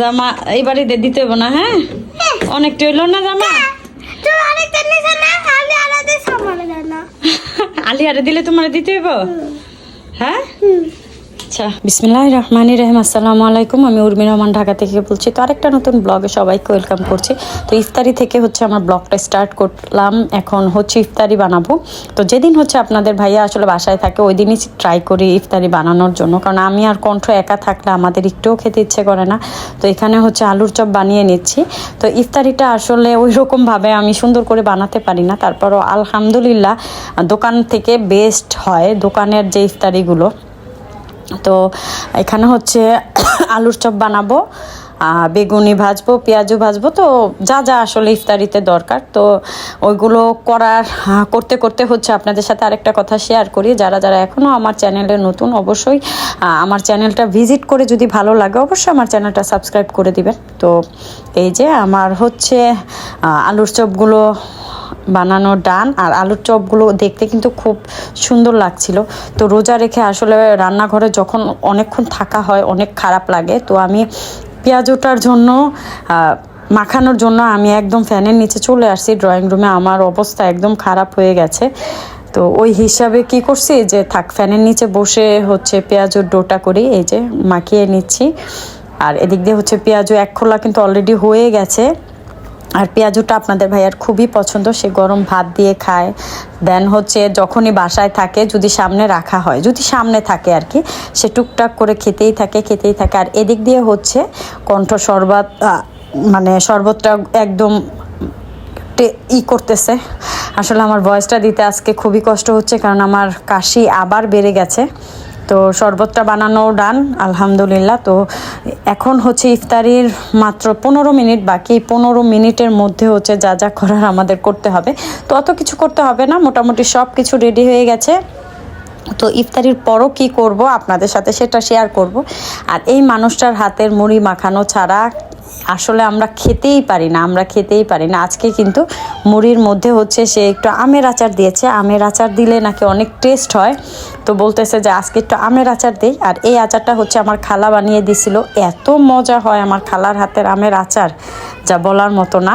জামা এইবারে দিতে হইব না। হ্যাঁ, অনেকটা হইলো না জামা। আলিয়ারে দিলে তোমার দিতে হইব। হ্যাঁ, আচ্ছা। বিসমিল্লাহির রহমানির রহিম। আসসালামু আলাইকুম। আমি উর্মি রহমান ঢাকা থেকে বলছি। তো আরেকটা নতুন ব্লগে সবাইকে ওয়েলকাম করছি। তো ইফতারি থেকে হচ্ছে আমার ব্লগটা স্টার্ট করলাম। এখন হচ্ছে ইফতারি বানাবো। তো যেদিন হচ্ছে আপনাদের ভাইয়া আসলে বাসায় থাকে ওই দিনই ট্রাই করি ইফতারি বানানোর জন্য, কারণ আমি আর কণ্ঠ একা থাকলে আমাদের একটুও খেতে ইচ্ছে করে না। তো এখানে হচ্ছে আলুর চপ বানিয়ে নিচ্ছি। তো ইফতারিটা আসলে ওই রকমভাবে আমি সুন্দর করে বানাতে পারি না, তারপরও আলহামদুলিল্লাহ দোকান থেকে বেস্ট হয় দোকানের যে ইফতারিগুলো। তো এখানে হচ্ছে আলুর চপ বানাবো, বেগুনি ভাজবো, পেঁয়াজও ভাজবো। তো যা যা আসলে ইফতারিতে দরকার, তো ওইগুলো করতে করতে হচ্ছে আপনাদের সাথে আরেকটা কথা শেয়ার করি। যারা যারা এখনও আমার চ্যানেলে নতুন, অবশ্যই আমার চ্যানেলটা ভিজিট করে যদি ভালো লাগে অবশ্যই আমার চ্যানেলটা সাবস্ক্রাইব করে দিবেন। তো এই যে আমার হচ্ছে আলুর চপগুলো বানানো ডান। আর আলুর চপগুলো দেখতে কিন্তু খুব সুন্দর লাগছিল। তো রোজা রেখে আসলে রান্নাঘরে যখন অনেকক্ষণ থাকা হয় অনেক খারাপ লাগে। তো আমি পেঁয়াজটার জন্য মাখানোর জন্য আমি একদম ফ্যানের নিচে চলে আসছি ড্রয়িং রুমে। আমার অবস্থা একদম খারাপ হয়ে গেছে। তো ওই হিসাবে কি করছি যে থাক, ফ্যানের নিচে বসে হচ্ছে পেঁয়াজের ডোটা করি, এই যে মাখিয়ে নিচ্ছি। আর এদিক দিয়ে হচ্ছে পেঁয়াজও এক খোলা কিন্তু অলরেডি হয়ে গেছে। আর পেঁয়াজুটা আপনাদের ভাইয়ার খুবই পছন্দ, সে গরম ভাত দিয়ে খায়। দেন হচ্ছে যখনই বাসায় থাকে, যদি সামনে রাখা হয়, যদি সামনে থাকে আর কি, সে টুকটাক করে খেতেই থাকে। আর এদিক দিয়ে হচ্ছে কণ্ঠ শরবত, মানে শরবতটা একদম করতেছে। আসলে আমার ভয়েসটা দিতে আজকে খুবই কষ্ট হচ্ছে, কারণ আমার কাশি আবার বেড়ে গেছে। তো শরবতটা বানানো ডান আলহামদুলিল্লাহ। তো এখন হচ্ছে ইফতারির মাত্র 15 মিনিট বাকি। 15 মিনিটের মধ্যে হচ্ছে যা যা করার আমাদের করতে হবে। তো অত কিছু করতে হবে না, মোটামুটি সব কিছু রেডি হয়ে গেছে। তো ইফতারির পরও কি করব আপনাদের সাথে সেটা শেয়ার করব। আর এই মানুষটার হাতের মুড়ি মাখানো ছাড়া আসলে আমরা খেতেই পারি না। আজকে কিন্তু মুড়ির মধ্যে হচ্ছে সে একটু আমের আচার দিয়েছে। আমের আচার দিলে নাকি অনেক টেস্ট হয়। তো বলতেছে যে আজকে একটু আমের আচার দিই। আর এই আচারটা হচ্ছে আমার খালা বানিয়ে দিছিল। এত মজা হয় আমার খালার হাতের আমের আচার, যা বলার মতো না।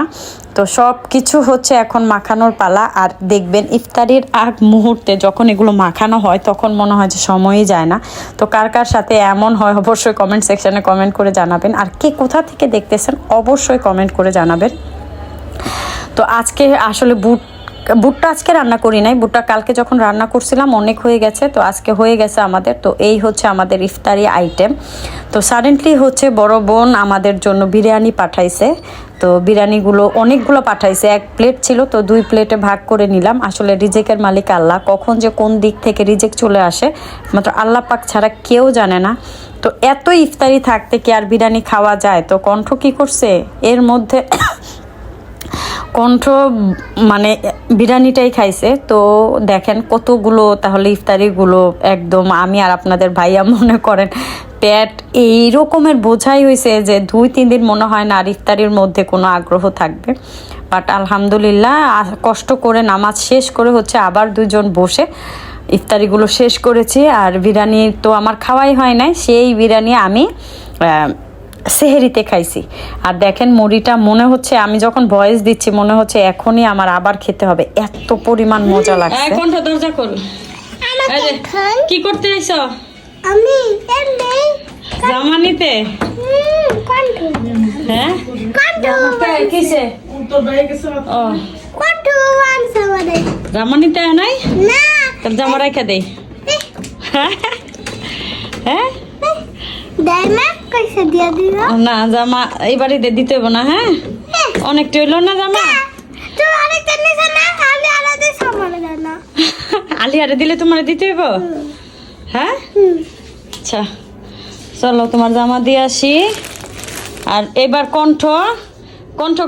তো সব কিছু হচ্ছে এখন মাখানোর পালা। আর দেখবেন ইফতারির আগ মুহূর্তে যখন এগুলো মাখানো হয় তখন মনে হয় যে সময়ই যায় না। তো কার কার সাথে এমন হয় অবশ্যই কমেন্ট সেকশনে কমেন্ট করে জানাবেন। আর কে কোথা থেকে দেখতেছেন অবশ্যই কমেন্ট করে জানাবেন। তো আজকে আসলে বুটটা আজকে রান্না করি নাই, বুটটা কালকে যখন রান্না করছিলাম অনেক হয়ে গেছে। তো আজকে হয়ে গেছে আমাদের। তো এই হচ্ছে আমাদের ইফতারি আইটেম। তো সাডেনলি হচ্ছে বড় বোন আমাদের জন্য বিরিয়ানি পাঠাইছে। তো বিরিয়ানিগুলো অনেকগুলো পাঠাইছে, 1 প্লেট ছিল তো 2 প্লেটে ভাগ করে নিলাম। আসলে রিজেকের মালিক আল্লাহ, কখন যে কোন দিক থেকে রিজেক চলে আসে মাত্র আল্লাহ পাক ছাড়া কেউ জানে না। তো এত ইফতারি থাকতে কি আর বিরিয়ানি খাওয়া যায়? তো কণ্ঠ কি করছে এর মধ্যে, কণ্ঠ মানে বিরিয়ানিটাই খাইছে। তো দেখেন কতগুলো তাহলে ইফতারিগুলো একদম আমি আর আপনাদের ভাইয়া মনে করেন পেট এই রকমের বোঝাই হয়েছে যে 2-3 দিন মনে হয় না আর ইফতারির মধ্যে কোনো আগ্রহ থাকবে। বাট আলহামদুলিল্লাহ কষ্ট করে নামাজ শেষ করে হচ্ছে আবার 2 জন বসে ইফতারিগুলো শেষ করেছি। আর বিরিয়ানি তো আমার খাওয়াই হয় নাই, সেই বিরিয়ানি আমি সেহেরিতে খাইছি। আর দেখেন মুড়িটা মনে হচ্ছে, আমি যখন ভয়েস দিচ্ছি মনে হচ্ছে এখনই আমার আবার খেতে হবে, এত পরিমাণ মজা লাগছে। কণ্ঠ দরজা খোল। কি করতে আইছো? আমি জামা নিতে। হ্যাঁ, কিসে জামা নিতে নাই? তাহলে জামা রাখা দেই। হ্যাঁ না, জামা এইবারে দিতে হইব না। হ্যাঁ, অনেকটা হইলো না জামা। আলিয়ারে দিলে তোমার দিতে হইব। হ্যাঁ, আচ্ছা চলো তোমার জামা দিয়ে আসি। আর এবার কণ্ঠ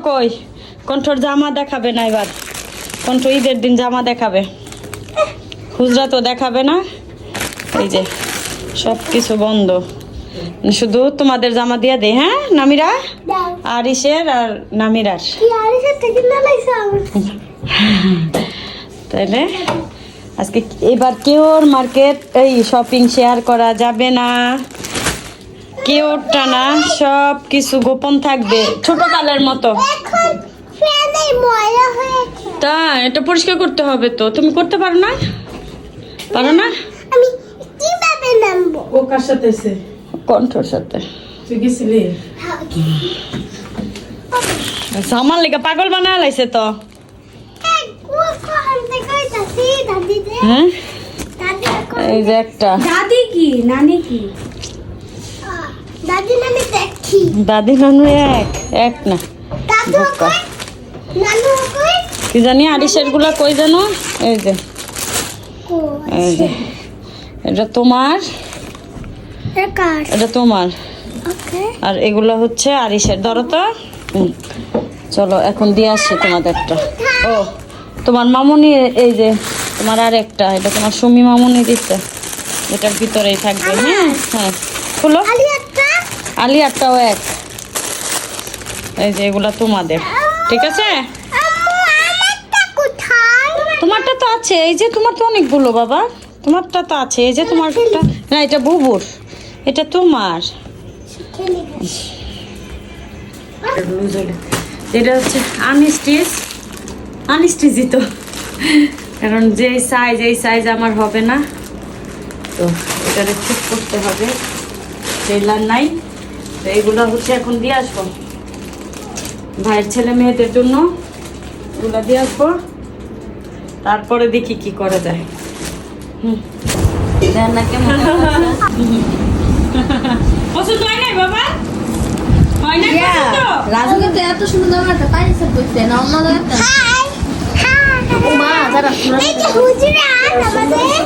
কই? কণ্ঠর জামা দেখাবে না এবার। কণ্ঠ ঈদের দিন জামা দেখাবে, খুচরা তো দেখাবে না। এই যে সব কিছু বন্ধ, শুধু তোমাদের জামা দিয়া দে। হ্যাঁ, নামিরা আরিসের আর নামিরার। তাইলে আজকে এবার কেউর মার্কেট এই শপিং শেয়ার করা যাবে না। কিউটটা না, সব কিছু গোপন থাকবে ছোট কালের মতো। এখন ফ্যানে ময়লা হয়েছে। তা এটা পরিষ্কার করতে হবে তো, তুমি করতে পারো না? পারো না? আমি কিভাবে নামবো? ও কার সাথে এসে কণ্ঠর সাথে। তুই গেছিলি? আচ্ছা, আমার লেগে পাগল বানা লাইছে তো। হ্যাঁ, এই যে একটা দাদি কি নানি কি? দাদি নানি দেখি। দাদি নানু এক না। দাদু বোকা। কই? নানু কই? কি জানি আরিসের গুলা কই জানো? এই যে এই যে এটা তোমার, একার। এটা তোমার, ওকে। আর এগুলো হচ্ছে আরিসের। ধরো তো। চলো এখন দিয়ে আসছি তোমাদেরটা। ও তোমার মামুনি, এই যে তোমার আর একটা, এটা তোমার সুমি মামুনি দিচ্ছে, এটার ভিতরেই থাকবে। হ্যাঁ হ্যাঁ, খুলো। আলি একটা। আলি একটাও এক। এই যে এগুলা তোমাদের, ঠিক আছে? আম্মু আমারটা কোথায়? তোমারটা তো আছে, এই যে তোমার তো অনেকগুলো বাবা, তোমারটা তো আছে, এই যে তোমারটা না, এটা বুবুর, এটা তোমার। খেলে গেছে। এটা হচ্ছে আনস্টিচই তো, কারণ যে সাইজ এই সাইজ আমার হবে না, তো এটারে ঠিক করতে হবে, টেলার নাই। তো এগুলো হচ্ছে এখন দিয়ে আসবো ভাইয়ের ছেলে মেয়েদের জন্য, এগুলো দিয়ে আসবো, তারপরে দেখি কি করা যায়। দেন না কেমন পছন্দ হয় নাই বাবা? হয় না পছন্দ? রাজু কিন্তু এত সুন্দর একটা পাইছে করতে না অন্য একটা হাই হাই মা যারা এই যে হুজুরা আমাদের